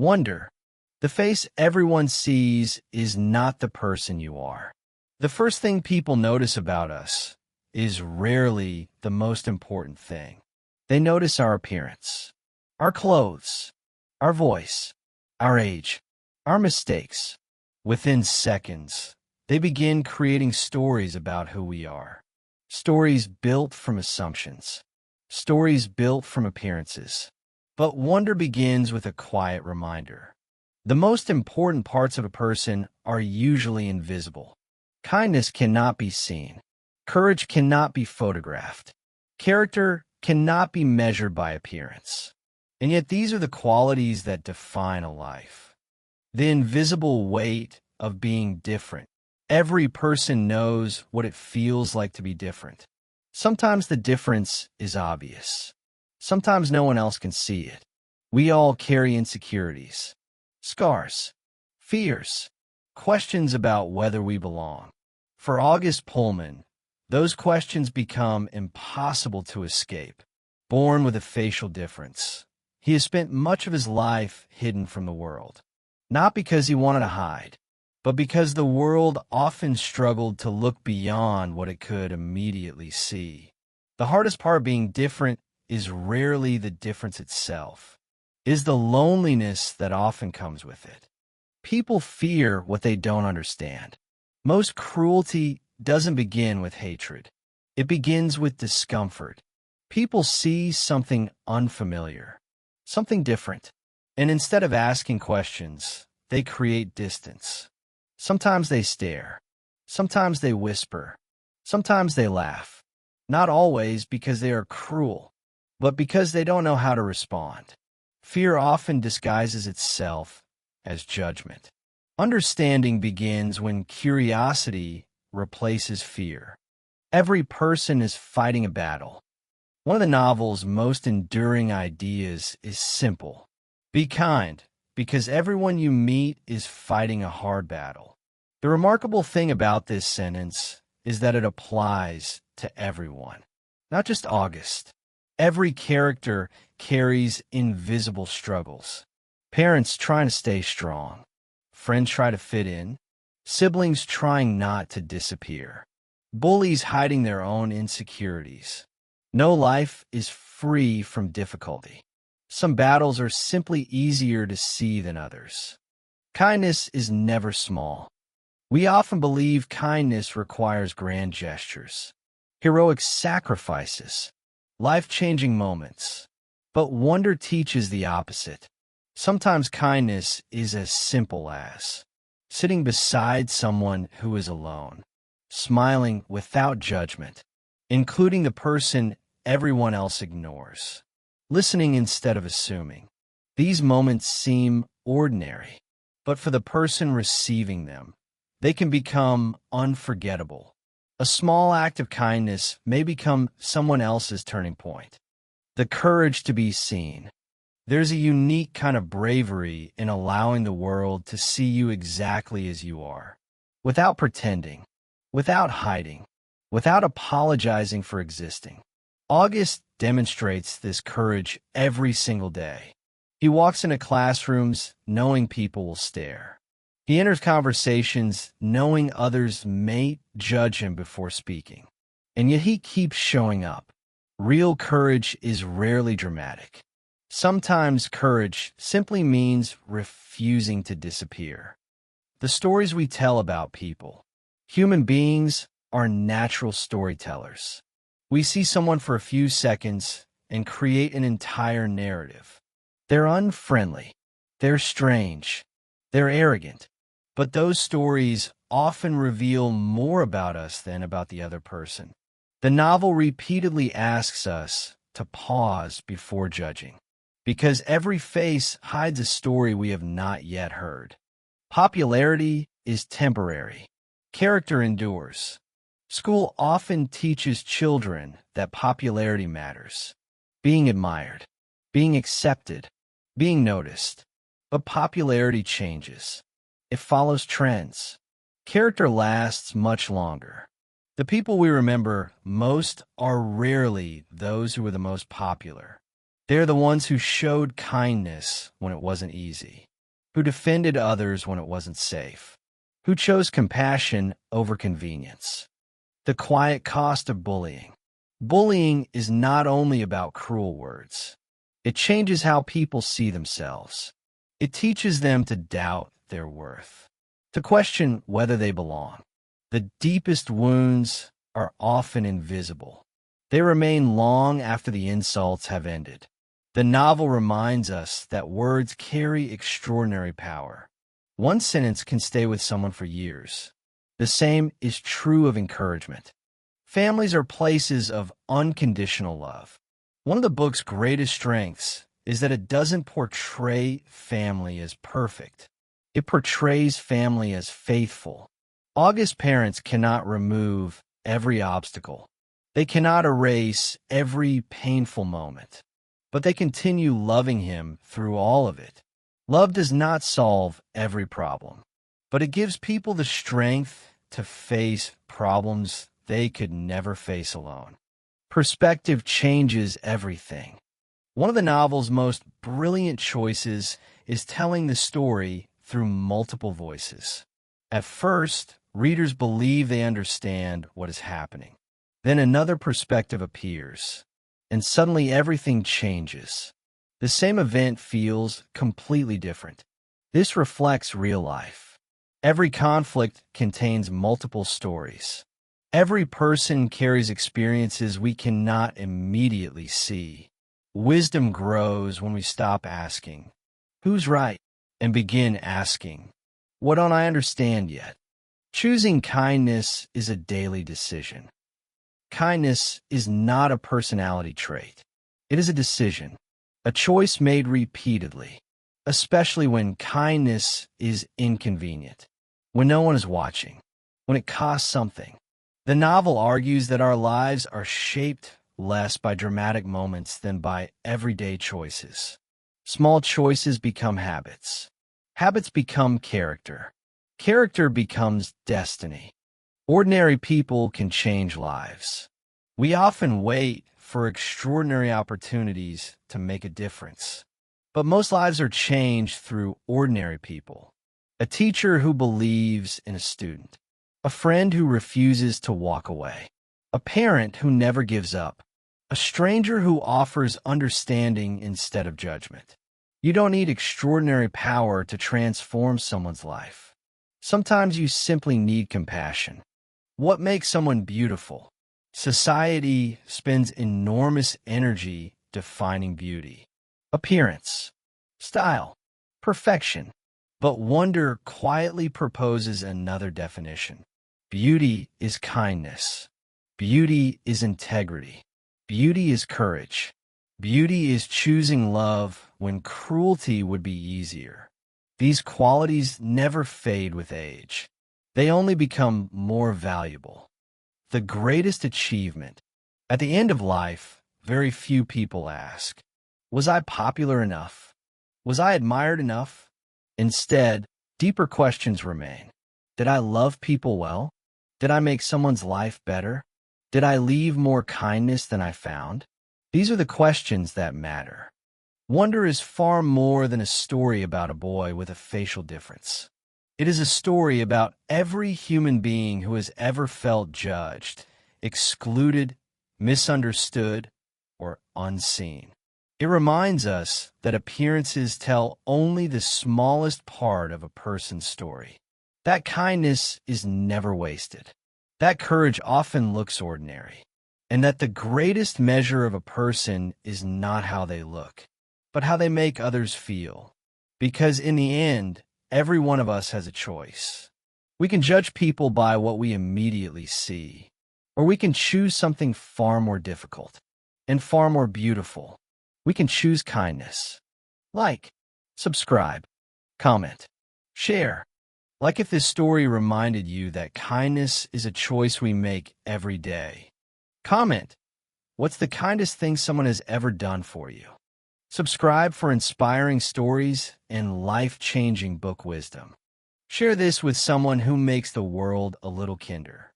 Wonder. The face everyone sees is not the person you are. The first thing people notice about us is rarely the most important thing. They notice our appearance, our clothes, our voice, our age, our mistakes. Within seconds, they begin creating stories about who we are. Stories built from assumptions. Stories built from appearances. But wonder begins with a quiet reminder. The most important parts of a person are usually invisible. Kindness cannot be seen. Courage cannot be photographed. Character cannot be measured by appearance. And yet these are the qualities that define a life. The invisible weight of being different. Every person knows what it feels like to be different. Sometimes the difference is obvious. Sometimes no one else can see it. We all carry insecurities, scars, fears, questions about whether we belong. For August Pullman, those questions become impossible to escape. Born with a facial difference, he has spent much of his life hidden from the world. Not because he wanted to hide, but because the world often struggled to look beyond what it could immediately see. The hardest part of being different is rarely the difference itself, is the loneliness that often comes with it. People fear what they don't understand. Most cruelty doesn't begin with hatred. It begins with discomfort. People see something unfamiliar, something different, and instead of asking questions, they create distance. Sometimes they stare. Sometimes they whisper. Sometimes they laugh. Not always because they are cruel, but because they don't know how to respond. Fear often disguises itself as judgment. Understanding begins when curiosity replaces fear. Every person is fighting a battle. One of the novel's most enduring ideas is simple. Be kind, because everyone you meet is fighting a hard battle. The remarkable thing about this sentence is that it applies to everyone, not just August. Every character carries invisible struggles. Parents trying to stay strong. Friends try to fit in. Siblings trying not to disappear. Bullies hiding their own insecurities. No life is free from difficulty. Some battles are simply easier to see than others. Kindness is never small. We often believe kindness requires grand gestures, heroic sacrifices, life-changing moments. But wonder teaches the opposite. Sometimes kindness is as simple as sitting beside someone who is alone, smiling without judgment, including the person everyone else ignores, listening instead of assuming. These moments seem ordinary, but for the person receiving them, they can become unforgettable. A small act of kindness may become someone else's turning point. The courage to be seen. There's a unique kind of bravery in allowing the world to see you exactly as you are, without pretending, without hiding, without apologizing for existing. August demonstrates this courage every single day. He walks into classrooms knowing people will stare. He enters conversations knowing others may judge him before speaking. And yet he keeps showing up. Real courage is rarely dramatic. Sometimes courage simply means refusing to disappear. The stories we tell about people. Human beings are natural storytellers. We see someone for a few seconds and create an entire narrative. They're unfriendly. They're strange. They're arrogant. But those stories often reveal more about us than about the other person. The novel repeatedly asks us to pause before judging, because every face hides a story we have not yet heard. Popularity is temporary. Character endures. School often teaches children that popularity matters. Being admired, being accepted, being noticed. But popularity changes. It follows trends. Character lasts much longer. The people we remember most are rarely those who were the most popular. They're the ones who showed kindness when it wasn't easy. who defended others when it wasn't safe, who chose compassion over convenience. The quiet cost of bullying. Bullying is not only about cruel words. It changes how people see themselves. It teaches them to doubt their worth, to question whether they belong. The deepest wounds are often invisible. They remain long after the insults have ended. The novel reminds us that words carry extraordinary power. One sentence can stay with someone for years. The same is true of encouragement. Families are places of unconditional love. One of the book's greatest strengths is that it doesn't portray family as perfect. It portrays family as faithful. August's parents cannot remove every obstacle. They cannot erase every painful moment, but they continue loving him through all of it. Love does not solve every problem, but it gives people the strength to face problems they could never face alone. Perspective changes everything. One of the novel's most brilliant choices is telling the story through multiple voices. At first, readers believe they understand what is happening. Then another perspective appears, and suddenly everything changes. The same event feels completely different. This reflects real life. Every conflict contains multiple stories. Every person carries experiences we cannot immediately see. Wisdom grows when we stop asking, "Who's right?" and begin asking, "What don't I understand yet?" Choosing kindness is a daily decision. Kindness is not a personality trait. It is a decision, a choice made repeatedly, especially when kindness is inconvenient, when no one is watching, when it costs something. The novel argues that our lives are shaped less by dramatic moments than by everyday choices. Small choices become habits. Habits become character. Character becomes destiny. Ordinary people can change lives. We often wait for extraordinary opportunities to make a difference. But most lives are changed through ordinary people. A teacher who believes in a student. A friend who refuses to walk away. A parent who never gives up. A stranger who offers understanding instead of judgment. You don't need extraordinary power to transform someone's life. Sometimes you simply need compassion. What makes someone beautiful? Society spends enormous energy defining beauty. Appearance, style, perfection. But wonder quietly proposes another definition. Beauty is kindness. Beauty is integrity. Beauty is courage. Beauty is choosing love when cruelty would be easier. These qualities never fade with age. They only become more valuable. The greatest achievement. At the end of life, very few people ask, "Was I popular enough? Was I admired enough?" Instead, deeper questions remain. Did I love people well? Did I make someone's life better? Did I leave more kindness than I found? These are the questions that matter. Wonder is far more than a story about a boy with a facial difference. It is a story about every human being who has ever felt judged, excluded, misunderstood, or unseen. It reminds us that appearances tell only the smallest part of a person's story. That kindness is never wasted. That courage often looks ordinary. And that the greatest measure of a person is not how they look, but how they make others feel. Because in the end, every one of us has a choice. We can judge people by what we immediately see, or we can choose something far more difficult and far more beautiful. We can choose kindness. Like, subscribe, comment, share. Like if this story reminded you that kindness is a choice we make every day. Comment, what's the kindest thing someone has ever done for you? Subscribe for inspiring stories and life-changing book wisdom. Share this with someone who makes the world a little kinder.